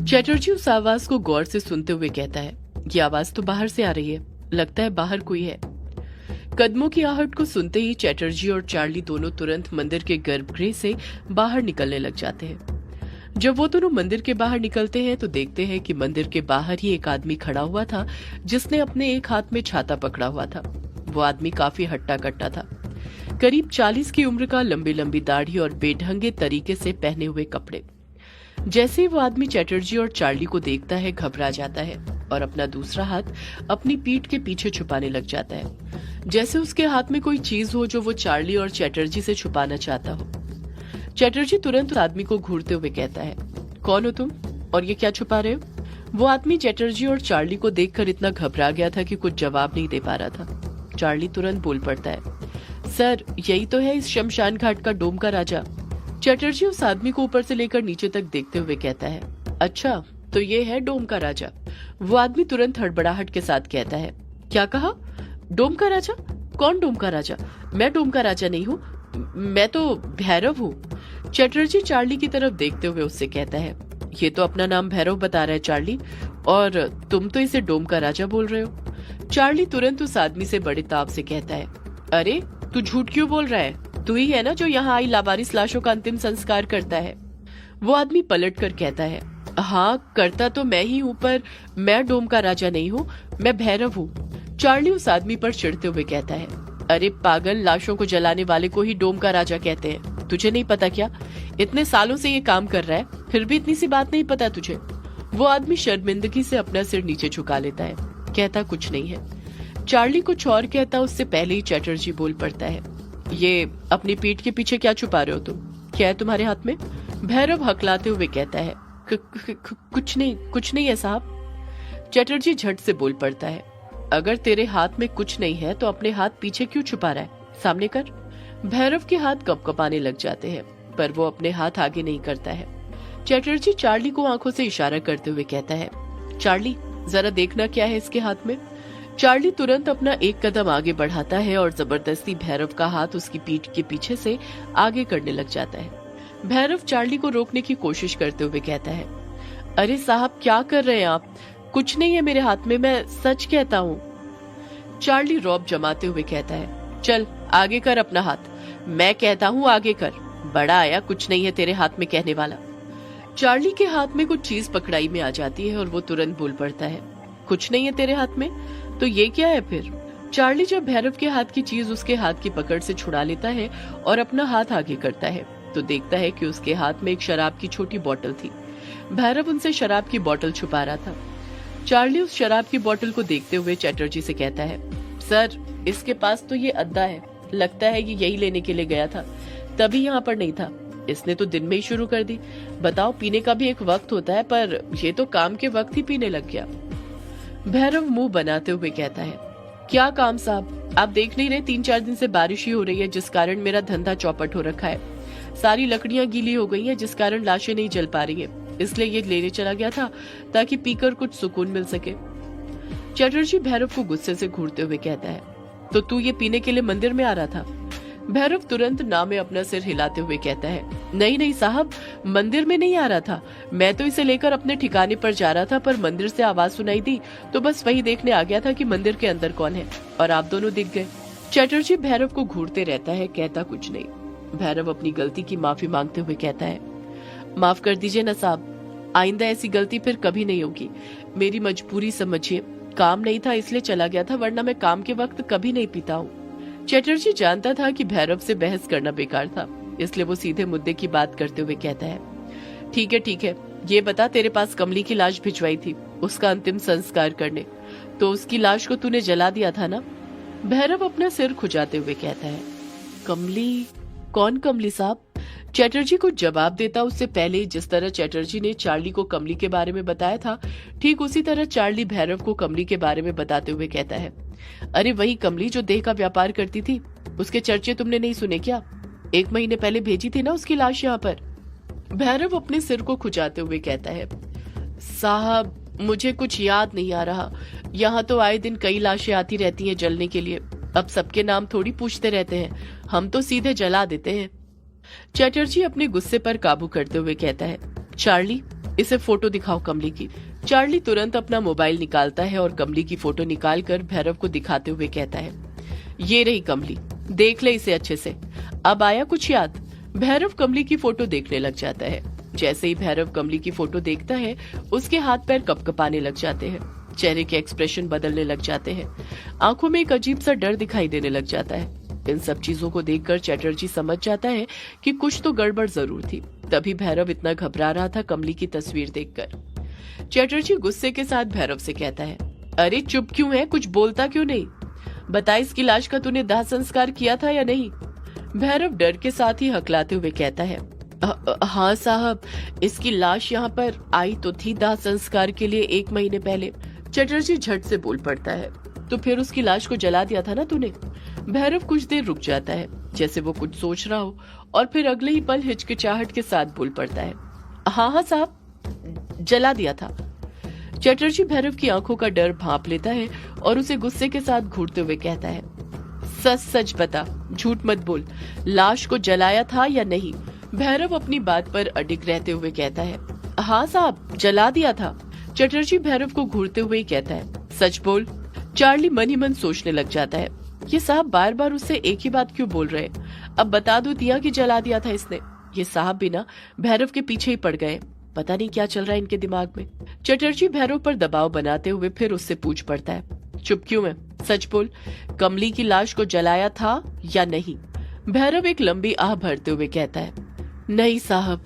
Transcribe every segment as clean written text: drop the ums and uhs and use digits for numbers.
चटर्जी उस आवाज को गौर से सुनते हुए कहता है, ये आवाज तो बाहर से आ रही है, लगता है बाहर कोई है। कदमों की आहट को सुनते ही चटर्जी और चार्ली दोनों तुरंत मंदिर के गर्भगृह से बाहर निकलने लग जाते हैं। जब वो दोनों मंदिर के बाहर निकलते हैं तो देखते हैं कि मंदिर के बाहर ही एक आदमी खड़ा हुआ था जिसने अपने एक हाथ में छाता पकड़ा हुआ था। वो आदमी काफी हट्टा कट्टा था, करीब 40 की उम्र का, लंबी लंबी दाढ़ी और बेढंगे तरीके से पहने हुए कपड़े। जैसे ही वो आदमी चटर्जी और चार्ली को देखता है घबरा जाता है और अपना दूसरा हाथ अपनी पीठ के पीछे छुपाने लग जाता है, जैसे उसके हाथ में कोई चीज हो जो वो चार्ली और चटर्जी से छुपाना चाहता हो। चटर्जी तुरंत उस आदमी को घूरते हुए कहता है, कौन हो तुम और ये क्या छुपा रहे हो? वो आदमी चटर्जी और चार्ली को देखकर इतना घबरा गया था कि कुछ जवाब नहीं दे पा रहा था। चार्ली तुरंत बोल पड़ता है, सर यही तो है इस शमशान घाट का डोम का राजा। चटर्जी उस आदमी को ऊपर से लेकर नीचे तक देखते हुए कहता है, अच्छा तो ये है डोम का राजा। वो आदमी तुरंत हड़बड़ाहट के साथ कहता है, क्या कहा? डोम का राजा? कौन डोम का राजा? मैं डोम का राजा नहीं हूँ, मैं तो भैरव हूँ। चटर्जी चार्ली की तरफ देखते हुए उससे कहता है, ये तो अपना नाम भैरव बता रहा है चार्ली, और तुम तो इसे डोम का राजा बोल रहे हो। चार्ली तुरंत उस आदमी से बड़े ताव से कहता है, अरे तू झूठ क्यों बोल रहा है? तू ही है ना जो यहाँ आई लावारिस लाशों का अंतिम संस्कार करता है। वो आदमी पलट कर कहता है, हाँ करता तो मैं ही हूँ, पर मैं डोम का राजा नहीं हूँ, मैं भैरव हूँ। चार्ली उस आदमी पर चिढ़ते हुए कहता है, अरे पागल, लाशों को जलाने वाले को ही डोम का राजा कहते हैं, तुझे नहीं पता क्या? इतने सालों से ये काम कर रहा है, फिर भी इतनी सी बात नहीं पता तुझे? वो आदमी शर्मिंदगी से अपना सिर नीचे झुका लेता है, कहता कुछ नहीं है। चार्ली कुछ और कहता उससे पहले ही चटर्जी बोल पड़ता है, ये अपनी पीठ के पीछे क्या छुपा रहे हो तुम? क्या है तुम्हारे हाथ में? भैरव हकलाते हुए कहता है, कुछ नहीं है साहब। चटर्जी झट से बोल पड़ता है, अगर तेरे हाथ में कुछ नहीं है तो अपने हाथ पीछे क्यों छुपा रहा है? सामने कर। भैरव के हाथ कपकपाने लग जाते हैं, पर वो अपने हाथ आगे नहीं करता है। चटर्जी चार्ली को आंखों से इशारा करते हुए कहता है, चार्ली जरा देखना क्या है इसके हाथ में। चार्ली तुरंत अपना एक कदम आगे बढ़ाता है और जबरदस्ती भैरव का हाथ उसकी पीठ के पीछे से आगे करने लग जाता है। भैरव चार्ली को रोकने की कोशिश करते हुए कहता है, अरे साहब क्या कर रहे हैं आप? कुछ नहीं है मेरे हाथ में, मैं सच कहता हूँ। चार्ली रौब जमाते हुए कहता है, चल आगे कर अपना हाथ, मैं कहता हूँ आगे कर। बड़ा आया कुछ नहीं है तेरे हाथ में कहने वाला। चार्ली के हाथ में कुछ चीज पकड़ाई में आ जाती है और वो तुरंत बोल पड़ता है, कुछ नहीं है तेरे हाथ में? तो ये क्या है फिर? चार्ली जब भैरव के हाथ की चीज उसके हाथ की पकड़ से छुड़ा लेता है और अपना हाथ आगे करता है तो देखता है कि उसके हाथ में एक शराब की छोटी बोतल थी। भैरव उनसे शराब की बोतल छुपा रहा था। चार्ली उस शराब की बोतल को देखते हुए चटर्जी से कहता है, सर इसके पास तो ये अद्दा है, लगता है ये यही लेने के लिए गया था, तभी यहाँ पर नहीं था। इसने तो दिन में ही शुरू कर दी। बताओ, पीने का भी एक वक्त होता है, पर ये तो काम के वक्त ही पीने लग गया। भैरव मुंह बनाते हुए कहता है, क्या काम साहब? आप देख नहीं रहे 3-4 दिन से बारिश ही हो रही है, जिस कारण मेरा धंधा चौपट हो रखा है। सारी लकड़ियां गीली हो गई हैं, जिस कारण लाशें नहीं जल पा रही है, इसलिए ये लेने चला गया था ताकि पीकर कुछ सुकून मिल सके। चटर्जी भैरव को गुस्से से घूरते हुए कहता है, तो तू ये पीने के लिए मंदिर में आ रहा था? भैरव तुरंत ना में अपना सिर हिलाते हुए कहता है, नहीं साहब, मंदिर में नहीं आ रहा था, मैं तो इसे लेकर अपने ठिकाने पर जा रहा था, पर मंदिर से आवाज सुनाई दी तो बस वही देखने आ गया था कि मंदिर के अंदर कौन है, और आप दोनों दिख गए। चटर्जी भैरव को घूरते रहता है, कहता कुछ नहीं। भैरव अपनी गलती की माफी मांगते हुए कहता है, माफ कर दीजिए ना साहब, आइंदा ऐसी गलती फिर कभी नहीं होगी। मेरी मजबूरी समझिए, काम नहीं था इसलिए चला गया था, वरना मैं काम के वक्त कभी नहीं पीता हूँ। चटर्जी जानता था कि भैरव से बहस करना बेकार था, इसलिए वो सीधे मुद्दे की बात करते हुए कहता है, ठीक है, ये बता, तेरे पास कमली की लाश भिजवाई थी उसका अंतिम संस्कार करने, तो उसकी लाश को तूने जला दिया था ना? भैरव अपना सिर खुजाते हुए कहता है, कमली? कौन कमली साहब? चटर्जी को जवाब देता उससे पहले जिस तरह चटर्जी ने चार्ली को कमली के बारे में बताया था, ठीक उसी तरह चार्ली भैरव को कमली के बारे में बताते हुए कहता है, अरे वही कमली जो देह का व्यापार करती थी, उसके चर्चे तुमने नहीं सुने क्या? 1 महीने पहले भेजी थी ना उसकी लाश यहाँ पर। भैरव अपने सिर को खुजाते हुए कहता है, साहब मुझे कुछ याद नहीं आ रहा, यहाँ तो आए दिन कई लाशें आती रहती हैं जलने के लिए, अब सबके नाम थोड़ी पूछते रहते हैं, हम तो सीधे जला देते हैं। चटर्जी अपने गुस्से पर काबू करते हुए कहता है, चार्ली इसे फोटो दिखाओ कमली की। चार्ली तुरंत अपना मोबाइल निकालता है और कमली की फोटो निकालकर भैरव को दिखाते हुए कहता है, ये रही कमली, देख ले इसे अच्छे से। अब आया कुछ याद? भैरव कमली की फोटो देखने लग जाता है। जैसे ही भैरव कमली की फोटो देखता है, उसके हाथ पैर कपकपाने लग जाते हैं, चेहरे के एक्सप्रेशन बदलने लग जाते हैं, आंखों में एक अजीब सा डर दिखाई देने लग जाता है। इन सब चीजों को देखकर चटर्जी समझ जाता है कि कुछ तो गड़बड़ जरूर थी, तभी भैरव इतना घबरा रहा था कमली की तस्वीर देखकर। चटर्जी गुस्से के साथ भैरव से कहता है, अरे चुप क्यों है, कुछ बोलता क्यों नहीं? बता, इसकी लाश का तूने दाह संस्कार किया था या नहीं? भैरव डर के साथ ही हकलाते हुए कहता है, हाँ साहब, इसकी लाश यहाँ पर आई तो थी दाह संस्कार के लिए 1 महीने पहले। चटर्जी झट से बोल पड़ता है, तो फिर उसकी लाश को जला दिया था ना तूने? भैरव कुछ देर रुक जाता है, जैसे वो कुछ सोच रहा हो, और फिर अगले ही पल हिचकिचाहट के साथ बोल पड़ता है, हाँ साहब, जला दिया था। चटर्जी भैरव की आंखों का डर भांप लेता है और उसे गुस्से के साथ घूरते हुए कहता है, सच सच बता, झूठ मत बोल, लाश को जलाया था या नहीं? भैरव अपनी बात पर अडिग रहते हुए कहता है, हाँ साहब, जला दिया था। चटर्जी भैरव को घूरते हुए कहता है, सच बोल। चार्ली मन ही मन सोचने लग जाता है, ये साहब बार बार उससे एक ही बात क्यों बोल रहे? अब बता दो दिया कि जला दिया था इसने। ये साहब भी ना भैरव के पीछे ही पड़ गए, पता नहीं क्या चल रहा है इनके दिमाग में। चटर्जी भैरव पर दबाव बनाते हुए फिर उससे पूछ पड़ता है, चुप क्यों है, सच बोल, कमली की लाश को जलाया था या नहीं? भैरव एक लंबी आह भरते हुए कहता है, नहीं साहब,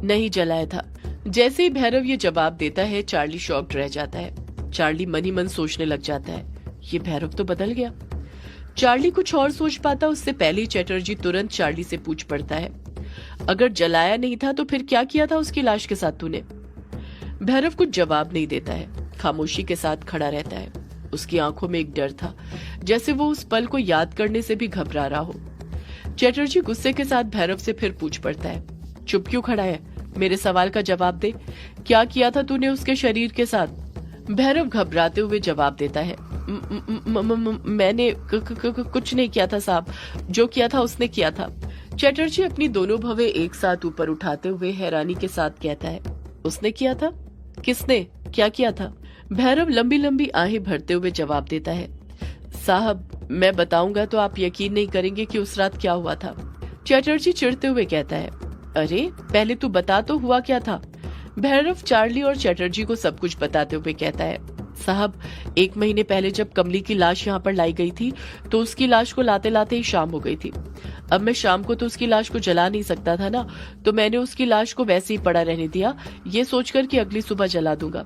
नहीं जलाया था। जैसे ही भैरव ये जवाब देता है, चार्ली शॉक्ड रह जाता है। चार्ली मन ही मन सोचने लग जाता है, ये भैरव तो बदल गया। चार्ली कुछ और सोच पाता उससे पहले ही चटर्जी तुरंत चार्ली से पूछ पड़ता है, अगर जलाया नहीं था तो फिर क्या किया था उसकी लाश के साथ तूने? भैरव कुछ जवाब नहीं देता है, खामोशी के साथ खड़ा रहता है। उसकी आंखों में एक डर था, जैसे वो उस पल को याद करने से भी घबरा रहा हो। चटर्जी गुस्से के साथ भैरव से फिर पूछ पड़ता है, चुप क्यों खड़ा है, मेरे सवाल का जवाब दे, क्या किया था तूने उसके शरीर के साथ? भैरव घबराते हुए जवाब देता है, मैंने कुछ नहीं किया था साहब, जो किया था उसने किया था। चटर्जी अपनी दोनों भवें एक साथ ऊपर उठाते हुए हैरानी के साथ कहता है, उसने किया था? किसने, क्या किया था? भैरव लंबी लंबी आहें भरते हुए जवाब देता है, साहब मैं बताऊंगा तो आप यकीन नहीं करेंगे कि उस रात क्या हुआ था। चटर्जी चिढ़ते हुए कहता है, अरे पहले तू बता तो हुआ क्या था? भैरव चार्ली और चटर्जी को सब कुछ बताते हुए कहता है, साहब 1 महीने पहले जब कमली की लाश यहाँ पर लाई गई थी तो उसकी लाश को लाते लाते ही शाम हो गई थी। अब मैं शाम को तो उसकी लाश को जला नहीं सकता था ना, तो मैंने उसकी लाश को वैसे ही पड़ा रहने दिया, ये सोचकर कि अगली सुबह जला दूंगा।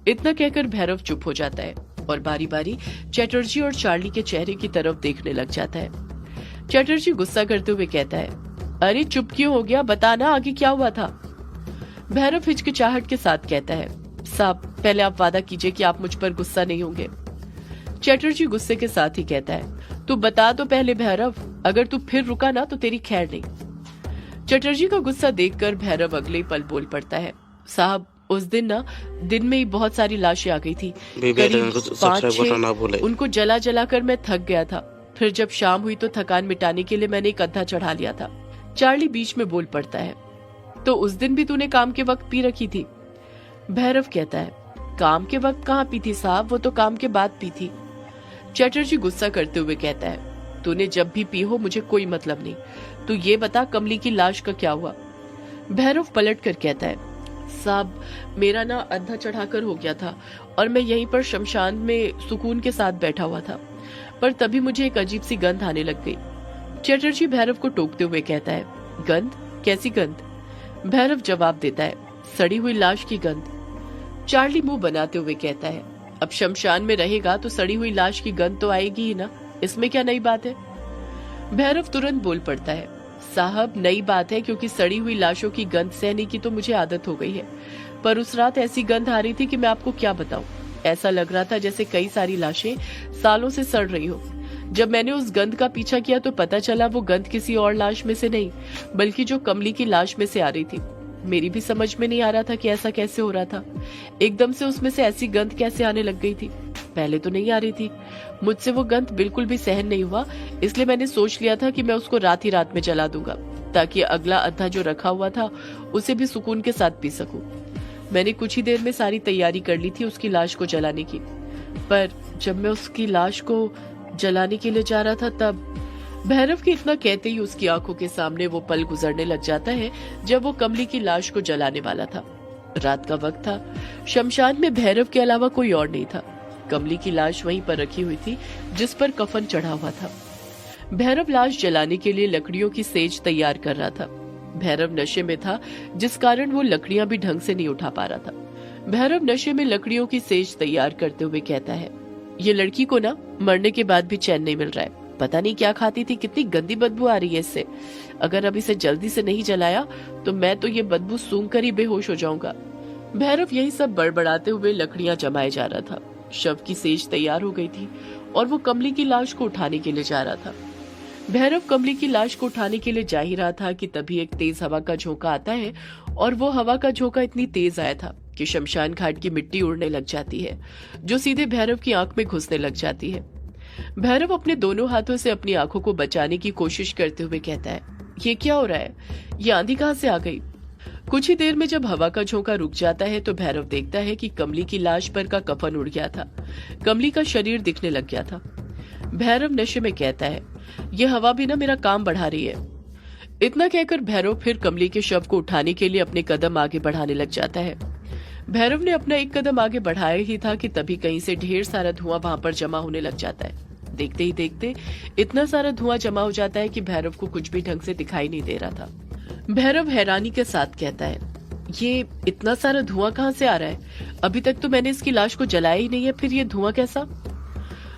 इतना कहकर भैरव चुप हो जाता है और बारी बारी चटर्जी और चार्ली के चेहरे की तरफ देखने लग जाता है। चटर्जी गुस्सा करते हुए कहता है, अरे चुप क्यों हो गया, बताना आगे क्या हुआ था? भैरव हिचकिचाहट के साथ कहता है, साहब पहले आप वादा कीजिए कि आप मुझ पर गुस्सा नहीं होंगे। चटर्जी गुस्से के साथ ही कहता है, तू बता तो पहले भैरव, अगर तू फिर रुका ना तो तेरी खैर नहीं। चटर्जी का गुस्सा देखकर भैरव अगले पल बोल पड़ता है, साहब उस दिन ना दिन में ही बहुत सारी लाशें आ गई थी, करीब 5-6। उनको जला जला कर मैं थक गया था। फिर जब शाम हुई तो थकान मिटाने के लिए मैंने एक अद्धा चढ़ा लिया था। चार्ली बीच में बोल पड़ता है, तो उस दिन भी तूने काम के वक्त पी रखी थी? भैरव कहता है, काम के वक्त कहाँ पी थी साहब, वो तो काम के बाद पी थी। चटर्जी गुस्सा करते हुए कहता है, तूने जब भी पी हो मुझे कोई मतलब नहीं, तू ये बता कमली की लाश का क्या हुआ? भैरव पलट कर कहता है, साहब मेरा ना अद्धा चढ़ाकर हो गया था और मैं यहीं पर शमशान में सुकून के साथ बैठा हुआ था, पर तभी मुझे एक अजीब सी गंध आने लग गई। चटर्जी भैरव को टोकते हुए कहता है, गंध? कैसी गंध? भैरव जवाब देता है, सड़ी हुई लाश की गंध। चार्ली मुंह बनाते हुए कहता है, अब शमशान में रहेगा तो सड़ी हुई लाश की गंध तो आएगी ही ना, इसमें क्या नई बात है? भैरव तुरंत बोल पड़ता है, साहब नई बात है क्योंकि सड़ी हुई लाशों की गंध सहने की तो मुझे आदत हो गई है, पर उस रात ऐसी गंध आ रही थी कि मैं आपको क्या बताऊं, ऐसा लग रहा था जैसे कई सारी लाशें सालों से सड़ रही हो। जब मैंने उस गंध का पीछा किया तो पता चला वो गंध किसी और लाश में से नहीं बल्कि जो कमली की लाश में से आ रही थी। मेरी भी समझ में नहीं आ रहा था कि ऐसा कैसे हो रहा था, एकदम से उसमें से ऐसी गंध कैसे आने लग गई थी, पहले तो नहीं आ रही थी। मुझसे वो गंध बिल्कुल भी सहन नहीं हुआ, इसलिए मैंने सोच लिया था कि मैं उसको रात ही रात में जला दूंगा ताकि अगला अद्धा जो रखा हुआ था उसे भी सुकून के साथ पी सकूं। मैंने कुछ ही देर में सारी तैयारी कर ली थी उसकी लाश को जलाने की, पर जब मैं उसकी लाश को जलाने के लिए जा रहा था तब भैरव के इतना कहते ही उसकी आंखों के सामने वो पल गुजरने लग जाता है जब वो कमली की लाश को जलाने वाला था। रात का वक्त था, शमशान में भैरव के अलावा कोई और नहीं था। कमली की लाश वहीं पर रखी हुई थी जिस पर कफन चढ़ा हुआ था। भैरव लाश जलाने के लिए लकड़ियों की सेज तैयार कर रहा था। भैरव नशे में था जिस कारण वो लकड़ियां भी ढंग से नहीं उठा पा रहा था। भैरव नशे में लकड़ियों की सेज तैयार करते हुए कहता है, ये लड़की को ना मरने के बाद भी चैन नहीं मिल रहा है। पता नहीं क्या खाती थी, कितनी गंदी बदबू आ रही है इससे। अगर अब इसे जल्दी से नहीं जलाया तो मैं तो ये बदबू सूंघ कर ही बेहोश हो जाऊंगा। भैरव यही सब बड़बड़ाते हुए लकड़ियां जमाए जा रहा था। शव की सेज तैयार हो गई थी और वो कमली की लाश को उठाने के लिए जा रहा था। भैरव कमली की लाश को उठाने के लिए जा ही रहा था कि तभी एक तेज हवा का झोंका आता है और वो हवा का झोंका इतनी तेज आया था कि शमशान घाट की मिट्टी उड़ने लग जाती है, जो सीधे भैरव की आंख में घुसने लग जाती है। भैरव अपने दोनों हाथों से अपनी आंखों को बचाने की कोशिश करते हुए कहता है, ये क्या हो रहा है? ये आंधी कहां से आ गई? कुछ ही देर में जब हवा का झोंका रुक जाता है तो भैरव देखता है कि कमली की लाश पर का कफन उड़ गया था। कमली का शरीर दिखने लग गया था। भैरव नशे में कहता है, यह हवा भी ना मेरा काम बढ़ा रही है। इतना कहकर भैरव फिर कमली के शव को उठाने के लिए अपने कदम आगे बढ़ाने लग जाता है। भैरव ने अपना एक कदम आगे बढ़ाया ही था कि तभी कहीं से ढेर सारा धुआं वहां पर जमा होने लग जाता है। देखते ही देखते इतना सारा धुआं जमा हो जाता है कि भैरव को कुछ भी ढंग से दिखाई नहीं दे रहा था। भैरव हैरानी के साथ कहता है, ये इतना सारा धुआं कहां से आ रहा है? अभी तक तो मैंने इसकी लाश को जलाया ही नहीं है, फिर ये धुआं कैसा?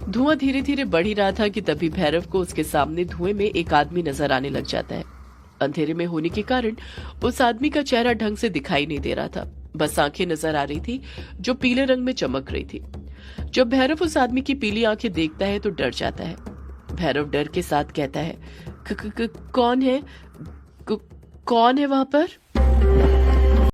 धुआं धीरे धीरे बढ़ ही रहा था कि तभी भैरव को उसके सामने धुएं में एक आदमी नजर आने लग जाता है। अंधेरे में होने के कारण उस आदमी का चेहरा ढंग से दिखाई नहीं दे रहा था, बस आंखें नजर आ रही थी जो पीले रंग में चमक रही थी। जब भैरव उस आदमी की पीली आंखें देखता है तो डर जाता है। भैरव डर के साथ कहता है, कौन है? कौन है वहां पर?